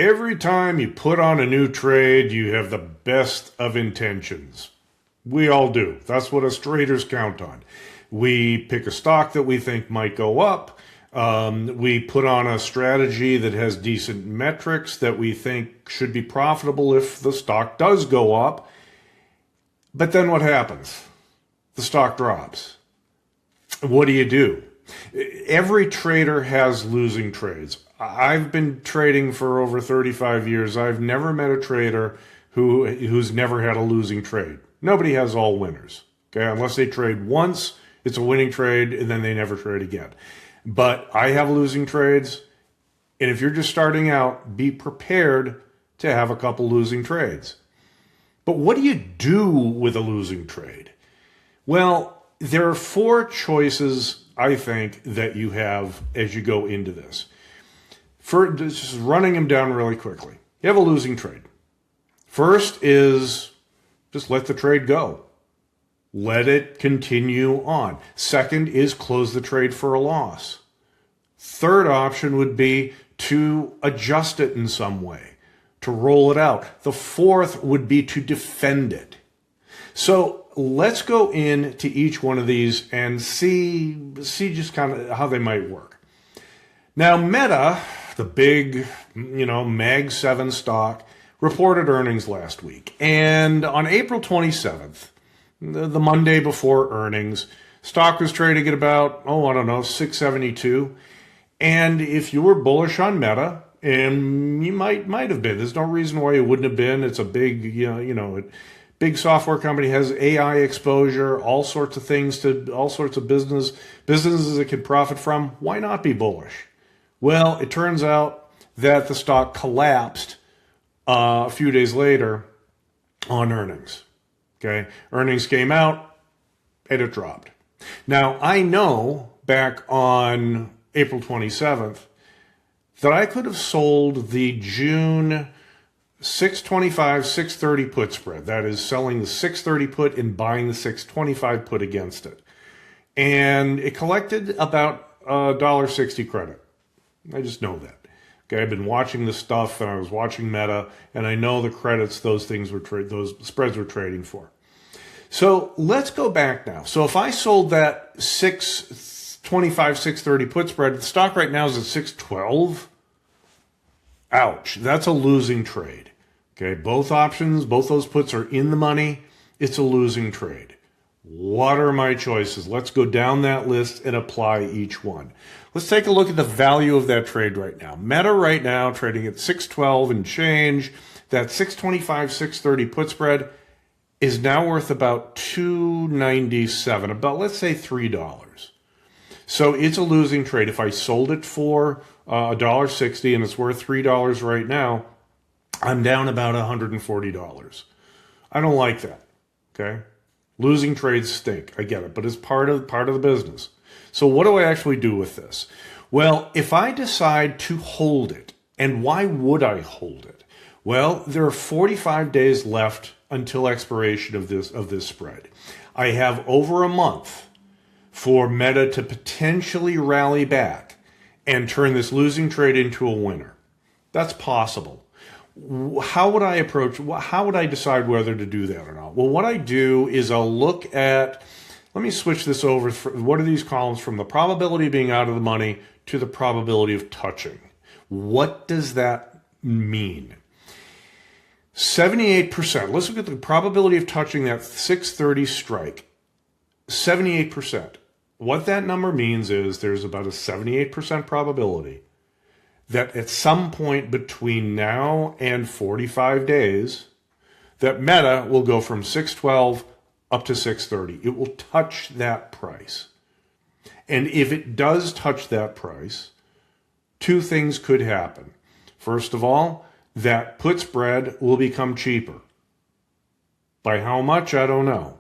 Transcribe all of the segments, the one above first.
Every time you put on a new trade, you have the best of intentions. We all do. That's what us traders count on. We pick a stock that we think might go up. We put on a strategy that has decent metrics that we think should be profitable if the stock does go up. But then what happens? The stock drops. What do? Every trader has losing trades. I've been trading for over 35 years. I've never met a trader who's never had a losing trade. Nobody has all winners. Okay, unless they trade once, it's a winning trade, and then they never trade again. But I have losing trades, and if you're just starting out, be prepared to have a couple losing trades. But what do you do with a losing trade? Well, there are four choices, I think, that you have as you go into this. For just running them down really quickly. You have a losing trade. First is just let the trade go. Let it continue on. Second is close the trade for a loss. Third option would be to adjust it in some way, to roll it out. The fourth would be to defend it. So let's go into each one of these and see just kind of how they might work. Now, Meta, the big, Mag 7 stock, reported earnings last week. And on April 27th, the Monday before earnings, stock was trading at about, 672. And if you were bullish on Meta, and you might have been, there's no reason why you wouldn't have been. It's a big, big software company, has AI exposure, all sorts of things to all sorts of businesses it could profit from. Why not be bullish? Well, it turns out that the stock collapsed a few days later on earnings. Okay, earnings came out and it dropped. Now, I know back on April 27th that I could have sold the June 625, 630 put spread. That is selling the 630 put and buying the 625 put against it. And it collected about $1.60 credit. I just know that. Okay, I've been watching this stuff, and I was watching Meta, and I know the credits those spreads were trading for. So let's go back now. So if I sold that 625, 630 put spread, the stock right now is at 612. Ouch, that's a losing trade. Okay, both options, both those puts are in the money. It's a losing trade. What are my choices? Let's go down that list and apply each one. Let's take a look at the value of that trade right now. Meta right now trading at 612 and change. That 625, 630 put spread is now worth about $2.97, about let's say $3. So it's a losing trade. If I sold it for $1.60 and it's worth $3 right now, I'm down about $140. I don't like that. Okay, losing trades stink. I get it, but it's part of the business. So what do I actually do with this? Well, if I decide to hold it, and why would I hold it? Well, there are 45 days left until expiration of this spread. I have over a month for Meta to potentially rally back and turn this losing trade into a winner. That's possible. How would I decide whether to do that or not? Well, what I do is I'll look at, let me switch this over. What are these columns? From the probability of being out of the money to the probability of touching. What does that mean? 78%. Let's look at the probability of touching that 630 strike. 78%. What that number means is there's about a 78% probability that at some point between now and 45 days, that Meta will go from 612 up to 630. It will touch that price. And if it does touch that price, two things could happen. First of all, that put spread will become cheaper. By how much, I don't know.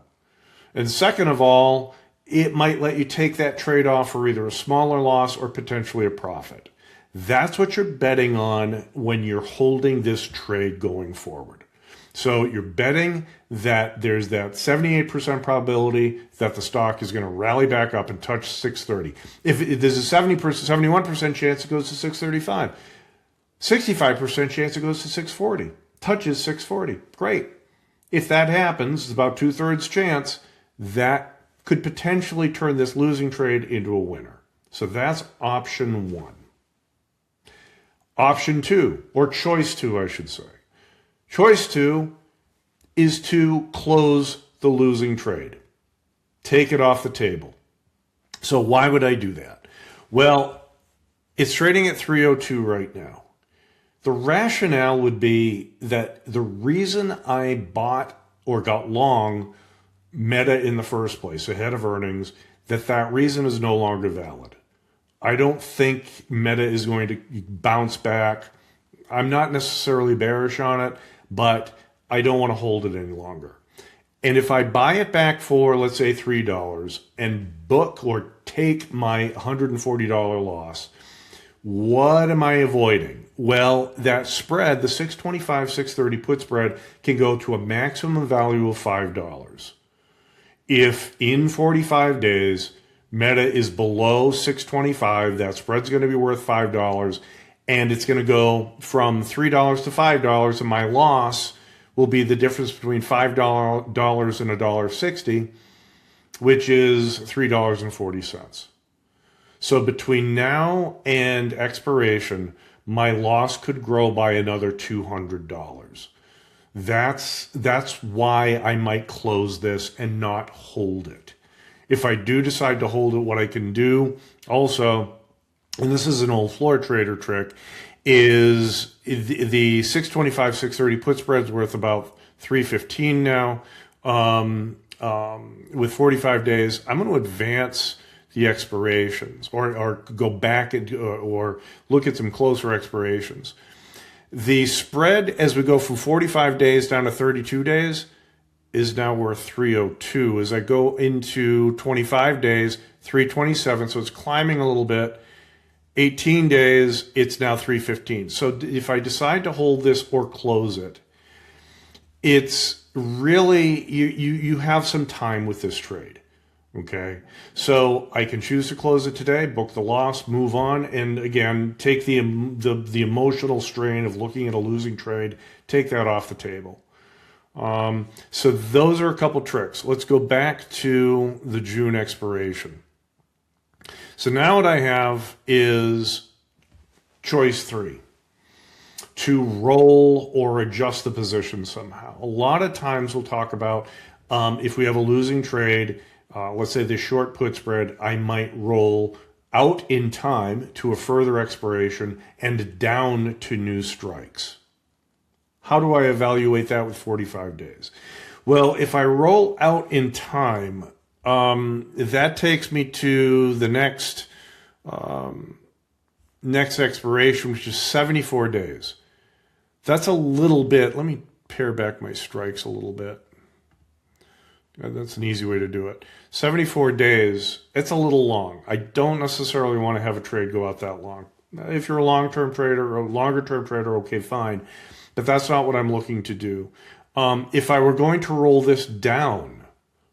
And second of all, it might let you take that trade off for either a smaller loss or potentially a profit. That's what you're betting on when you're holding this trade going forward. So you're betting that there's that 78% probability that the stock is going to rally back up and touch 630. If there's a 71% chance it goes to 635. 65% chance it goes to 640, touches 640. Great. If that happens, it's about 2/3 chance, that could potentially turn this losing trade into a winner. So that's option one. Option two, or choice two, I should say. Choice two is to close the losing trade. Take it off the table. So why would I do that? Well, it's trading at 302 right now. The rationale would be that the reason I bought or got long Meta in the first place, ahead of earnings, that reason is no longer valid. I don't think Meta is going to bounce back. I'm not necessarily bearish on it, but I don't want to hold it any longer. And if I buy it back for, let's say, $3 and book or take my $140 loss, what am I avoiding? Well, that spread, the 625, 630 put spread, can go to a maximum value of $5. If in 45 days, Meta is below 625, that spread's going to be worth $5, and it's going to go from $3 to $5, and my loss will be the difference between $5 and $1.60, which is $3.40. So between now and expiration, my loss could grow by another $200. That's why I might close this and not hold it. If I do decide to hold it, what I can do also, and this is an old floor trader trick, is the 625, 630 put spread's worth about 315 now. With 45 days, I'm going to advance the expirations or go back or look at some closer expirations. The spread as we go from 45 days down to 32 days is now worth 302. As I go into 25 days, 327. So it's climbing a little bit. 18 days, it's now 315. So if I decide to hold this or close it, it's really, you have some time with this trade. Okay, so I can choose to close it today, book the loss, move on, and again, take the emotional strain of looking at a losing trade, take that off the table. So those are a couple tricks. Let's go back to the June expiration. So now what I have is choice three, to roll or adjust the position somehow. A lot of times we'll talk about if we have a losing trade, let's say the short put spread, I might roll out in time to a further expiration and down to new strikes. How do I evaluate that with 45 days? Well, if I roll out in time, that takes me to the next expiration, which is 74 days. That's a little bit. Let me pare back my strikes a little bit. That's an easy way to do it. 74 days, it's a little long. I don't necessarily want to have a trade go out that long. If you're a long-term trader or a longer-term trader, okay, fine. But that's not what I'm looking to do. If I were going to roll this down,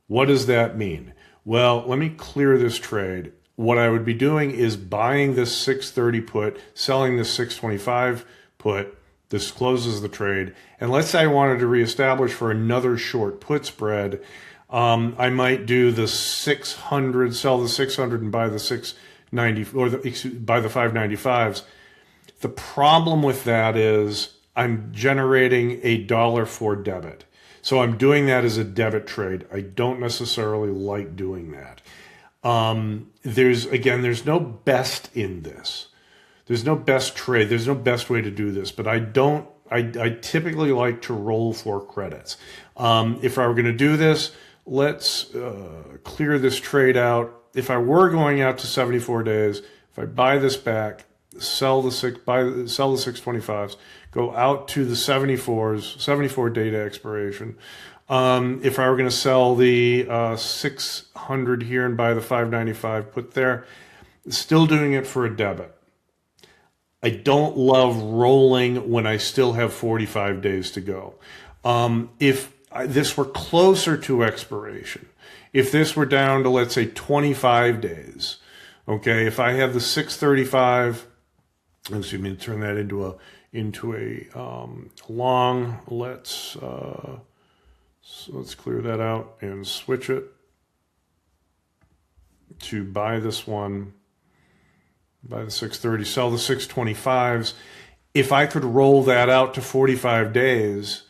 what does that mean? Well, let me clear this trade. What I would be doing is buying this 630 put, selling this 625 put. This closes the trade. And let's say I wanted to reestablish for another short put spread. I might do the 600, sell the 600 and buy the 690 or buy the 595s. The problem with that is I'm generating a dollar for debit. So I'm doing that as a debit trade. I don't necessarily like doing that. There's no best in this. There's no best trade. There's no best way to do this, but I typically like to roll for credits. If I were going to do this, let's clear this trade out. If I were going out to 74 days, if I buy this back, sell the 625s, go out to the 74s, 74 data expiration. If I were going to sell the 600 here and buy the 595 put there, still doing it for a debit. I don't love rolling when I still have 45 days to go. If this were closer to expiration, if this were down to, let's say, 25 days, okay, if I have the 635, excuse me, turn that into into a long. So let's clear that out and switch it to buy this one, buy the 630, sell the 625s. If I could roll that out to 45 days,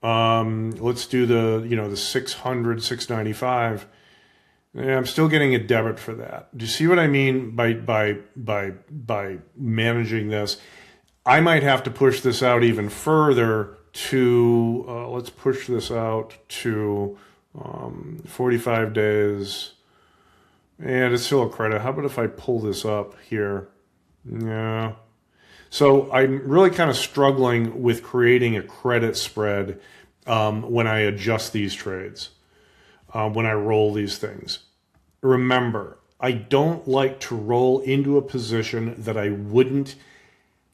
let's do the 600, 695. Yeah, I'm still getting a debit for that. Do you see what I mean by managing this? I might have to push this out even further to, let's push this out to 45 days. And it's still a credit. How about if I pull this up here? Yeah. So I'm really kind of struggling with creating a credit spread when I adjust these trades, when I roll these things. Remember, I don't like to roll into a position that I wouldn't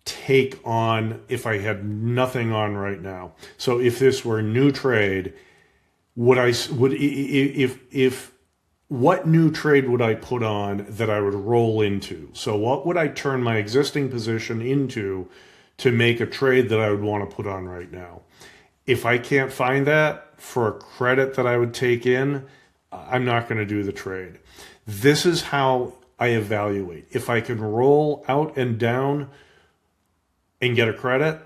take on if I had nothing on right now. So if this were a new trade, what new trade would I put on that I would roll into? So what would I turn my existing position into to make a trade that I would want to put on right now? If I can't find that for a credit that I would take in, I'm not going to do the trade. This is how I evaluate. If I can roll out and down and get a credit,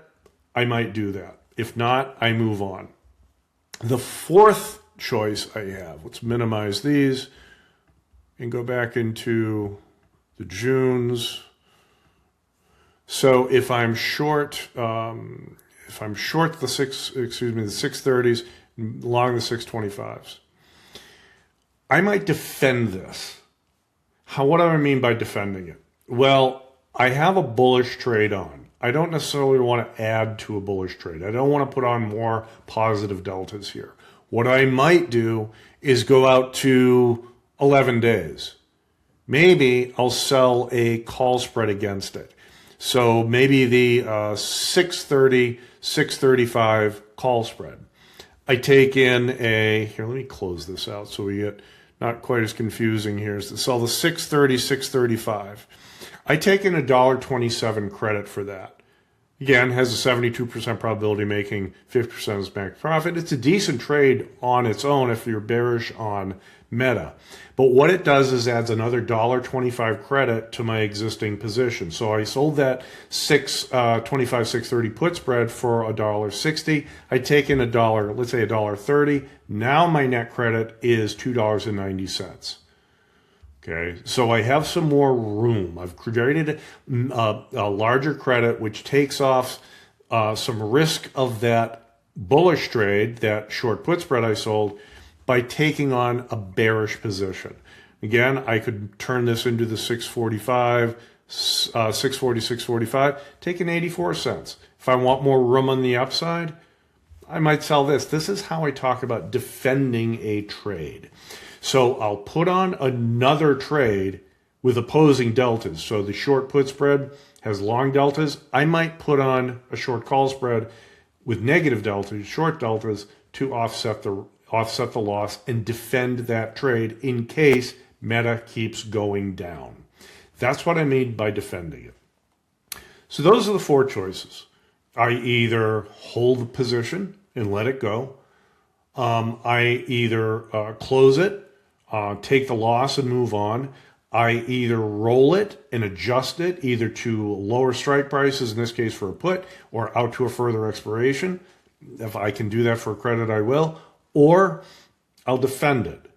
I might do that. If not, I move on. The fourth choice I have, let's minimize these and go back into the Junes. So if I'm short, the 630s along the 625s, I might defend this. What do I mean by defending it? Well, I have a bullish trade on. I don't necessarily want to add to a bullish trade. I don't want to put on more positive deltas here. What I might do is go out to 11 days. Maybe I'll sell a call spread against it. So maybe the 630, 635 call spread. I take in here, let me close this out so we get not quite as confusing here. So sell the 630, 635. I take in $1.27 credit for that. Again, has a 72% probability of making 50% of its max profit. It's a decent trade on its own if you're bearish on Meta. But what it does is adds another $1.25 credit to my existing position. So I sold that 625, 630 put spread for $1.60. I take in $1, let's say $1.30. Now my net credit is $2.90. Okay, so I have some more room. I've created a larger credit, which takes off some risk of that bullish trade, that short put spread I sold, by taking on a bearish position. Again, I could turn this into the 645, 640, 645, take in 84 cents. If I want more room on the upside, I might sell this. This is how I talk about defending a trade. So I'll put on another trade with opposing deltas. So the short put spread has long deltas. I might put on a short call spread with negative deltas, short deltas, to offset the loss and defend that trade in case Meta keeps going down. That's what I mean by defending it. So those are the four choices. I either hold the position and let it go. I either close it, take the loss and move on. I either roll it and adjust it either to lower strike prices, in this case for a put, or out to a further expiration. If I can do that for a credit, I will. Or I'll defend it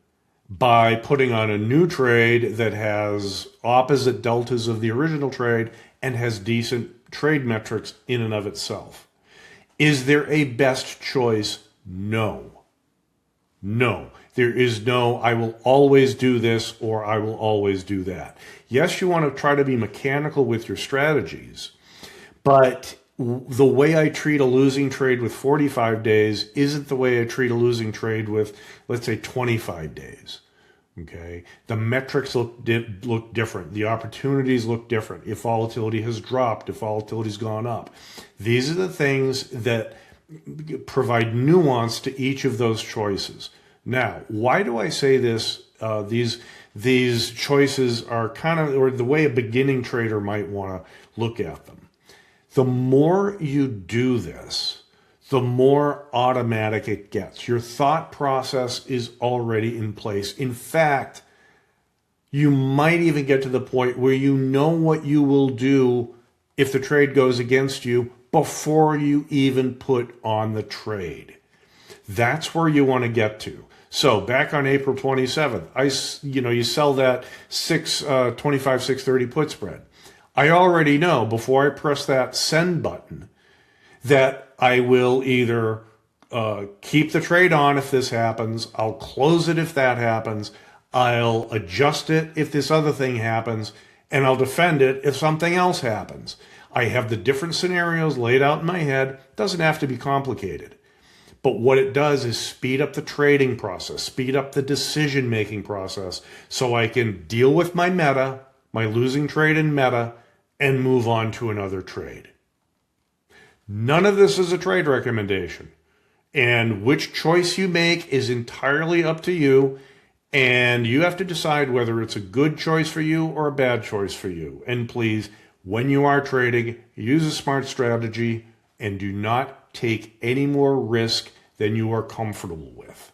by putting on a new trade that has opposite deltas of the original trade and has decent trade metrics in and of itself. Is there a best choice? No. No. There is no, I will always do this or I will always do that. Yes, you want to try to be mechanical with your strategies, but the way I treat a losing trade with 45 days isn't the way I treat a losing trade with, let's say, 25 days. Okay, the metrics look different. The opportunities look different. If volatility has dropped, if volatility's gone up, these are the things that provide nuance to each of those choices. Now, why do I say this? These choices are kind of, or the way a beginning trader might want to look at them. The more you do this, the more automatic it gets. Your thought process is already in place. In fact, you might even get to the point where you know what you will do if the trade goes against you before you even put on the trade. That's where you want to get to. So back on April 27th, you sell that 625, 630 put spread. I already know before I press that send button that I will either keep the trade on if this happens, I'll close it if that happens, I'll adjust it if this other thing happens, and I'll defend it if something else happens. I have the different scenarios laid out in my head. It doesn't have to be complicated. But what it does is speed up the trading process, speed up the decision-making process, so I can deal with my meta, my losing trade in meta, and move on to another trade. None of this is a trade recommendation. And which choice you make is entirely up to you. And you have to decide whether it's a good choice for you or a bad choice for you. And please, when you are trading, use a smart strategy and do not take any more risk than you are comfortable with.